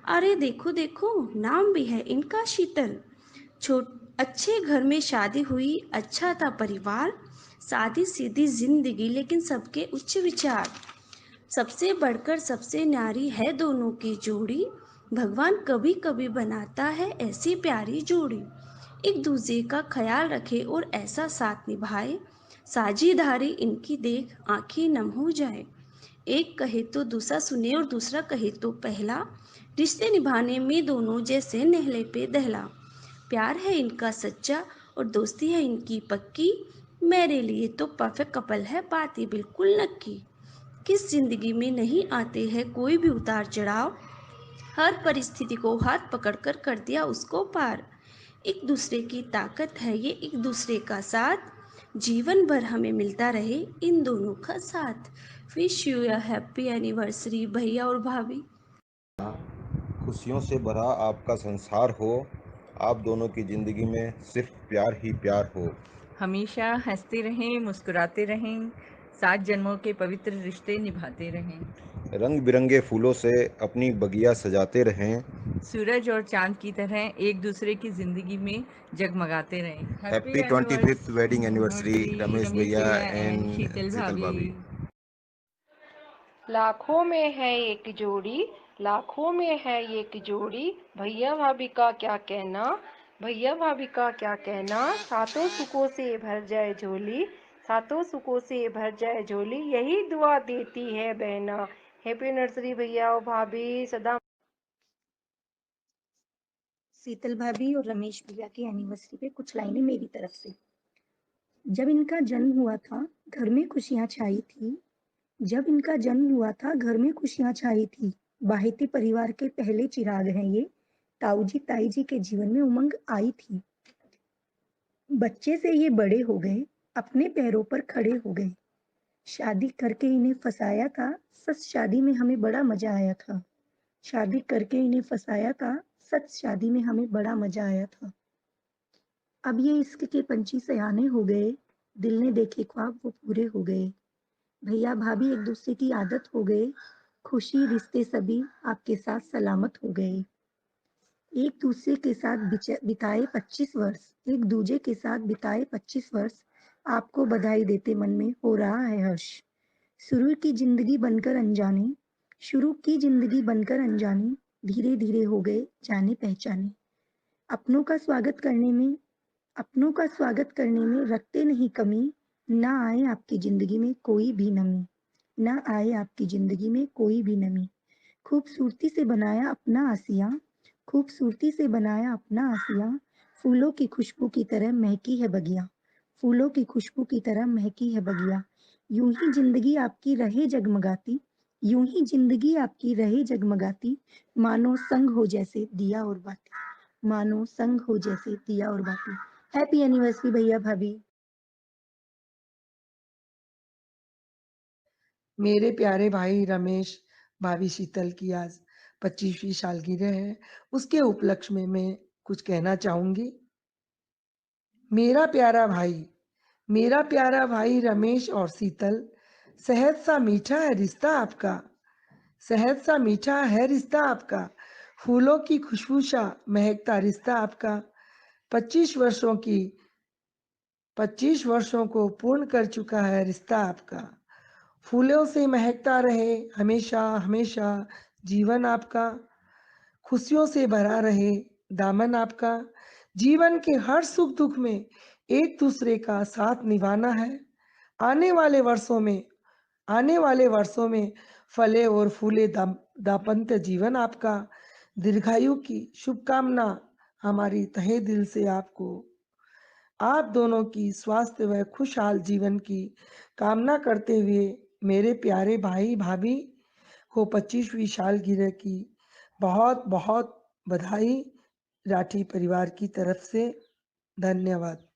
अरे देखो देखो नाम भी है इनका शीतल। अच्छे घर में शादी हुई, अच्छा था परिवार, सादी सीधी जिंदगी लेकिन सबके उच्च विचार। सबसे बढ़कर सबसे न्यारी है दोनों की जोड़ी, भगवान कभी कभी बनाता है ऐसी प्यारी जोड़ी। एक दूसरे का ख्याल रखे और ऐसा साथ निभाए, साझीदारी इनकी देख आंखें नम हो जाए। एक कहे तो दूसरा सुने और दूसरा कहे तो पहला, रिश्ते निभाने में दोनों जैसे नहले पे दहला। प्यार है इनका सच्चा और दोस्ती है इनकी पक्की, मेरे लिए तो परफेक्ट कपल है, बात ये बिल्कुल नक्की। किस जिंदगी में नहीं आते हैं कोई भी उतार चढ़ाव, हर परिस्थिति को हाथ पकड़कर कर दिया उसको पार। एक दूसरे की ताकत है ये एक दूसरे का साथ, जीवन भर हमें मिलता रहे इन दोनों का साथ। Wish you a happy anniversary भैया और भाभी। खुशियों से भरा आपका संसार हो, आप दोनों की ज़िंदगी में सिर्फ प्यार ही प्यार हो। हमेशा हंसते रहें, मुस्कुराते रहें, 7 जन्मों के पवित्र रिश्ते निभाते रहें। रंग बिरंगे फूलों से अपनी बगिया सजाते रहें। सूरज और चांद की तरह एक दूसरे की ज़िंदगी में जगमगाते रहें। Happy 25th wedding anniversary Ramesh भैया एंड शीतल शीतल भाभी। लाखों में है एक जोड़ी, लाखों में है एक जोड़ी, भैया भाभी का क्या कहना, भैया भाभी का क्या कहना। सातों सुखों से भर जाए झोली, सातों सुखों से भर जाए झोली, यही दुआ देती है बहना। हैप्पी एनिवर्सरी भैया और भाभी, सदा। शीतल भाभी और रमेश भैया की एनिवर्सरी पे कुछ लाइनें मेरी तरफ से। जब इनका जन्म हुआ था घर में खुशियां छाई थी, जब इनका जन्म हुआ था घर में खुशियां छाई थी। बाहेती परिवार के पहले चिराग हैं ये, ताऊ जी ताई जी के जीवन में उमंग आई थी। बच्चे से ये बड़े हो गए, अपने पैरों पर खड़े हो गए। शादी करके इन्हें फंसाया था, सच शादी में हमें बड़ा मजा आया था। शादी करके इन्हें फंसाया था, सच शादी में हमें बड़ा मजा आया था। अब ये इश्क के पंछी सयाने हो गए, दिल ने देखे ख्वाब वो पूरे हो गए। भैया भाभी एक दूसरे की आदत हो गए, खुशी रिश्ते सभी आपके साथ सलामत हो गए। एक दूसरे के साथ बिताए 25 वर्ष, एक दूजे के साथ बिताए 25 वर्ष, आपको बधाई देते मन में हो रहा है हर्ष। शुरू की जिंदगी बनकर अनजाने, शुरू की जिंदगी बनकर अनजाने, धीरे धीरे हो गए जाने पहचाने। अपनों का स्वागत करने में, अपनों का स्वागत करने में रखते नहीं कमी, ना आए आपकी जिंदगी में कोई भी नमी, ना आए आपकी जिंदगी में कोई भी नमी। खूबसूरती से बनाया अपना आसिया, खूबसूरती से बनाया अपना आसिया, फूलों की खुशबू की तरह महकी है बगिया, फूलों की खुशबू की तरह महकी है बगिया। यूं ही जिंदगी आपकी रहे जगमगाती, यूं ही जिंदगी आपकी रहे जगमगाती, मानो संग हो जैसे दिया और बाती, मानो संग हो जैसे दिया और बाती। हैप्पी एनिवर्सरी भैया भाभी। मेरे प्यारे भाई रमेश, भाभी शीतल की आज 25वीं सालगिरह है, उसके उपलक्ष्य में मैं कुछ कहना चाहूंगी। मेरा प्यारा भाई रमेश और शीतल, शहद सा मीठा है रिश्ता आपका, शहद सा मीठा है रिश्ता आपका, फूलों की खुशबू सा महकता रिश्ता आपका। 25 वर्षों को पूर्ण कर चुका है रिश्ता आपका। फूलों से महकता रहे हमेशा हमेशा जीवन आपका, खुशियों से भरा रहे दामन आपका। जीवन के हर सुख दुख में एक दूसरे का साथ निभाना है। आने वाले वर्षों में फले और फूले दाम्पत्य जीवन आपका। दीर्घायु की शुभकामना हमारी तहे दिल से आपको। आप दोनों की स्वास्थ्य व खुशहाल जीवन की कामना करते हुए मेरे प्यारे भाई भाभी को 25वीं सालगिरह की बहुत बहुत बधाई राठी परिवार की तरफ से। धन्यवाद।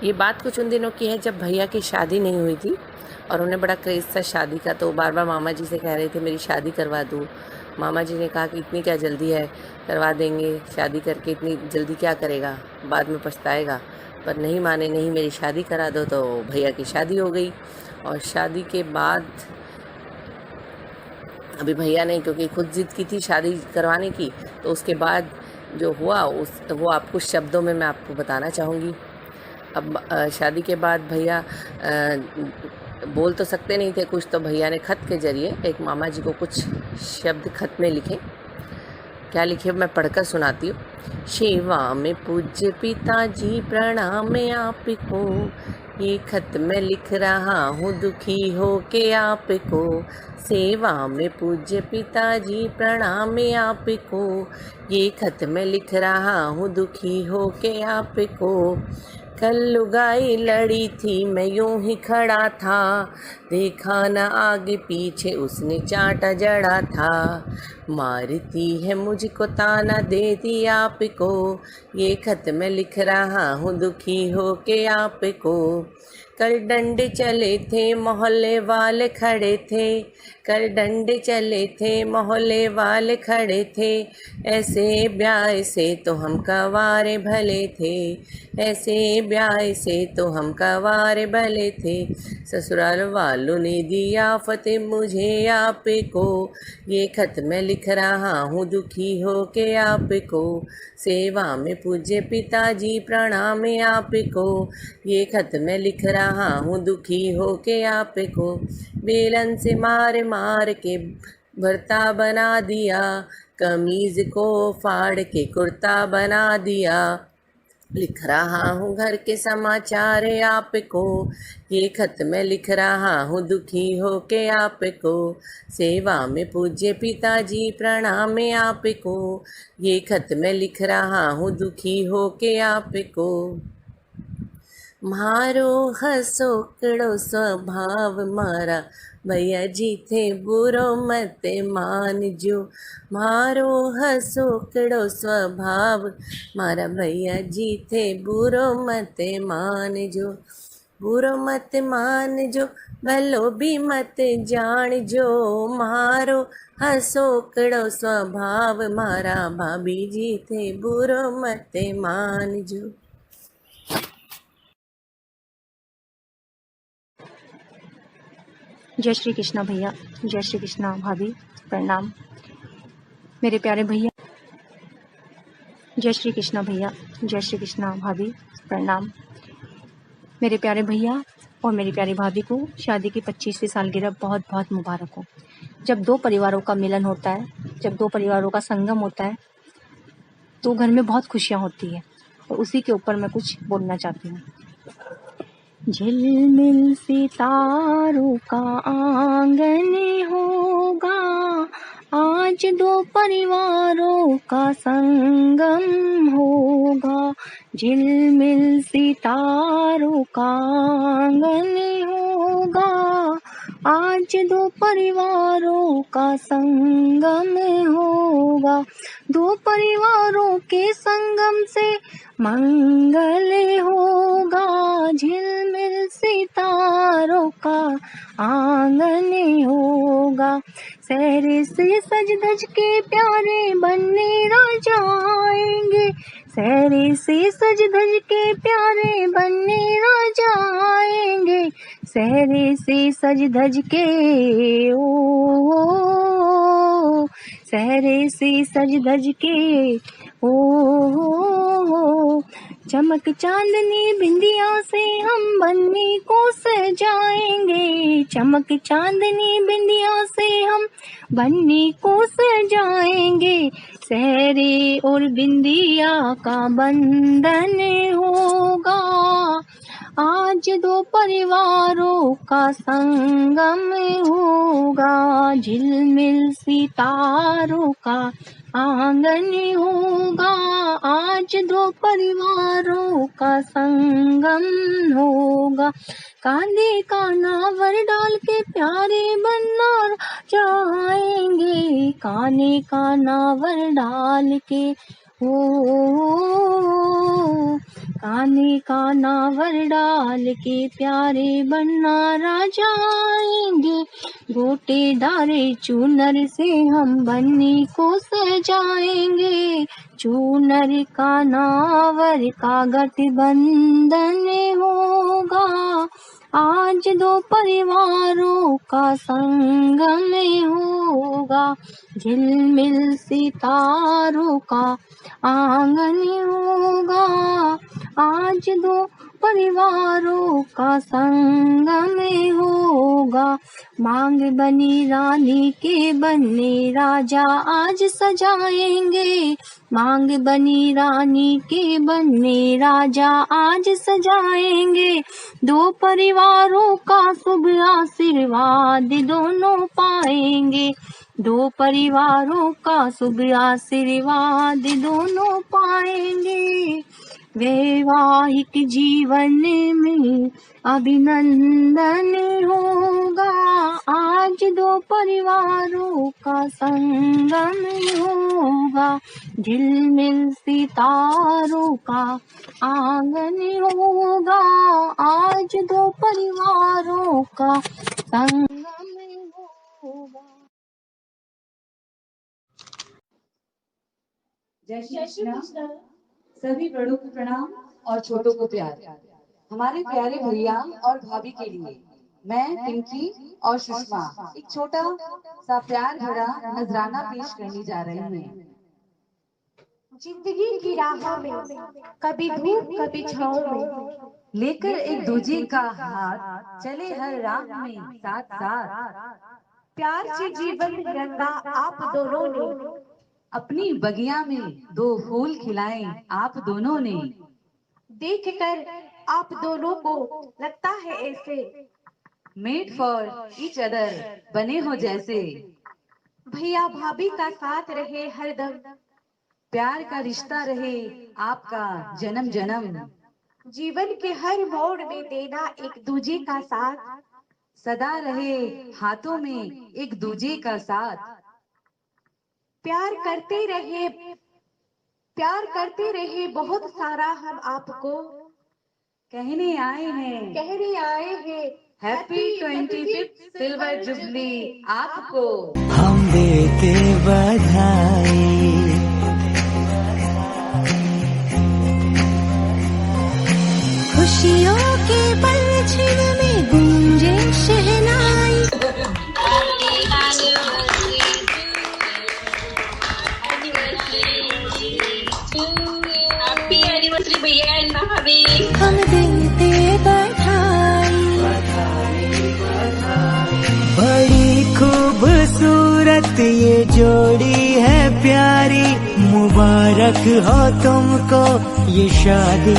ये बात कुछ उन दिनों की है जब भैया की शादी नहीं हुई थी और उन्हें बड़ा क्रेज़ था शादी का, तो बार बार मामा जी से कह रहे थे मेरी शादी करवा दो। मामा जी ने कहा कि इतनी क्या जल्दी है, करवा देंगे, शादी करके इतनी जल्दी क्या करेगा, बाद में पछताएगा। पर नहीं माने, नहीं मेरी शादी करा दो। तो भैया की शादी हो गई। और शादी के बाद अभी भैया ने क्योंकि खुद जिद की थी शादी करवाने की, तो उसके बाद जो हुआ वो आप कुछ शब्दों में मैं आपको बताना चाहूँगी। अब शादी के बाद भैया बोल तो सकते नहीं थे कुछ, तो भैया ने खत के ज़रिए एक मामा जी को कुछ शब्द खत में लिखे। क्या लिखे मैं पढ़कर सुनाती हूँ। सेवा में पूज्य पिताजी प्रणाम आपको, ये खत मैं लिख रहा हूँ दुखी हो के आपको। सेवा में पूज्य पिताजी प्रणाम आपको, ये खत मैं लिख रहा हूँ दुखी हो के आपको। कल लुगाई लड़ी थी मैं यूं ही खड़ा था, देखा न आगे पीछे उसने चाटा जड़ा था। मारती है मुझको ताना देती आपको, ये खत मैं लिख रहा हूँ दुखी हो के आपको। कल डंडे चले थे मोहल्ले वाले खड़े थे, कल डंडे चले थे मोहल्ले वाले खड़े थे। ऐसे ब्याह से तो हम कवारे भले थे, ऐसे ब्याह से तो हम कवारे भले थे। ससुराल वालों ने दिया फतेह मुझे आपको, ये खत मैं लिख रहा हूँ दुखी हो के आपको। सेवा में पूज्य पिताजी प्रणाम आपको, ये खत मैं लिख रहा हूँ दुखी हो के आपको। बेलन से मार मार के भरता बना दिया, कमीज को फाड़ के कुर्ता बना दिया। लिख रहा हूँ घर के समाचार आपको, ये खत मैं लिख रहा हूँ दुखी हो के आपको। सेवा में पूज्य पिताजी प्रणाम आपको, ये खत मैं लिख रहा हूँ दुखी हो के आपको। मारो हसोकड़ो स्वभाव मारा, भैया जी थे बुरो मत मानजो। मारो हसोकड़ो स्वभाव मारा, भैया जी थे बुरो मत मानजो। बुरो मत मानजो भलो भी मत जान-जो, मारो हसोकड़ो स्वभाव मारा, भाभी जी थे बुरो मत मानजो। जय श्री कृष्णा भैया, जय श्री कृष्णा भाभी, प्रणाम मेरे प्यारे भैया। जय श्री कृष्णा भैया, जय श्री कृष्णा भाभी, प्रणाम मेरे प्यारे भैया और मेरी प्यारी भाभी को शादी की 25वीं सालगिरह बहुत बहुत मुबारक हो। जब दो परिवारों का मिलन होता है, जब दो परिवारों का संगम होता है, तो घर में बहुत खुशियाँ होती है। और उसी के ऊपर मैं कुछ बोलना चाहती हूँ। झिलमिल सितारों का आंगन होगा, आज दो परिवारों का संगम होगा। झिलमिल सितारों का आंगन होगा, आज दो परिवारों का संगम होगा। दो परिवारों के संगम से मंगल होगा, झिलमिल सितारों का आंगन होगा। सहरे से सज धज के प्यारे बनने राजा आएंगे, सहरे से सज धज के प्यारे बनने राजा आएंगे। सहरे से सज धज के ओ, सहरे से सज धज के ओ, चमक चांदनी बिंदिया से हम बन्नी को सजाएंगे। चमक चांदनी बिंदिया से हम बन्नी को सजाएंगे। सहरे और बिंदिया का बंधन होगा, आज दो परिवारों का संगम होगा। झिलमिल सितारों का आंगन होगा, आज दो परिवारों का संगम होगा। कांधे का नावर डाल के प्यारे बनना चाहेंगे, काने का नावर डाल के ओ, चांदी का नावर डाल के प्यारे बनना राजा आएंगे, गोटेदारे चूनर से हम बन्नी को सजाएंगे। चूनर का नावर का गठबंधन होगा, आज दो परिवारों का संगम होगा। झिलमिल सितारों का आंगन होगा, आज दो परिवारों का संगम होगा। मांग बनी रानी के बनने राजा आज सजाएंगे, मांग बनी रानी के बनने राजा आज सजाएंगे। दो परिवारों का शुभ आशीर्वाद दोनों पाएंगे, दो परिवारों का शुभ आशीर्वाद दोनों पाएंगे। वैवाहिक जीवन में अभिनंदन होगा, आज दो परिवारों का संगम होगा। झिलमिल सितारों का आंगन होगा, आज दो परिवारों का संगम होगा। जय श्री कृष्ण। सभी बड़ों को प्रणाम और छोटों को प्यार। हमारे प्यारे भैया और भाभी के लिए मैं पिंकी और सुषमा एक छोटा सा प्यार भरा नजराना पेश करने जा रहे हैं। जिंदगी की राह में कभी धूप कभी छाँव में, लेकर एक दूजे का हाथ चले हर राह में साथ साथ। प्यार से जीवन रंगा आप दोनों ने, अपनी बगिया में दो फूल खिलाए आप दोनों ने। देखकर आप दोनों को लगता है ऐसे मेड फॉर ईच अदर बने हो जैसे। भैया भाभी का साथ रहे हरदम, प्यार का रिश्ता रहे आपका जन्म जन्म। जीवन के हर मोड़ में देना एक दूजे का साथ, सदा रहे हाथों में एक दूजे का साथ। प्यार करते रहे बहुत सारा हम आपको कहने आए हैं हैप्पी 25th सिल्वर जुबली आपको। हम देते बधाई, खुशियों के पलछिन में गूंजे शहनाई। भैया एंड भाभी हम देते बधाई, बड़ी खूबसूरत ये जोड़ी है प्यारी, मुबारक हो तुमको ये शादी।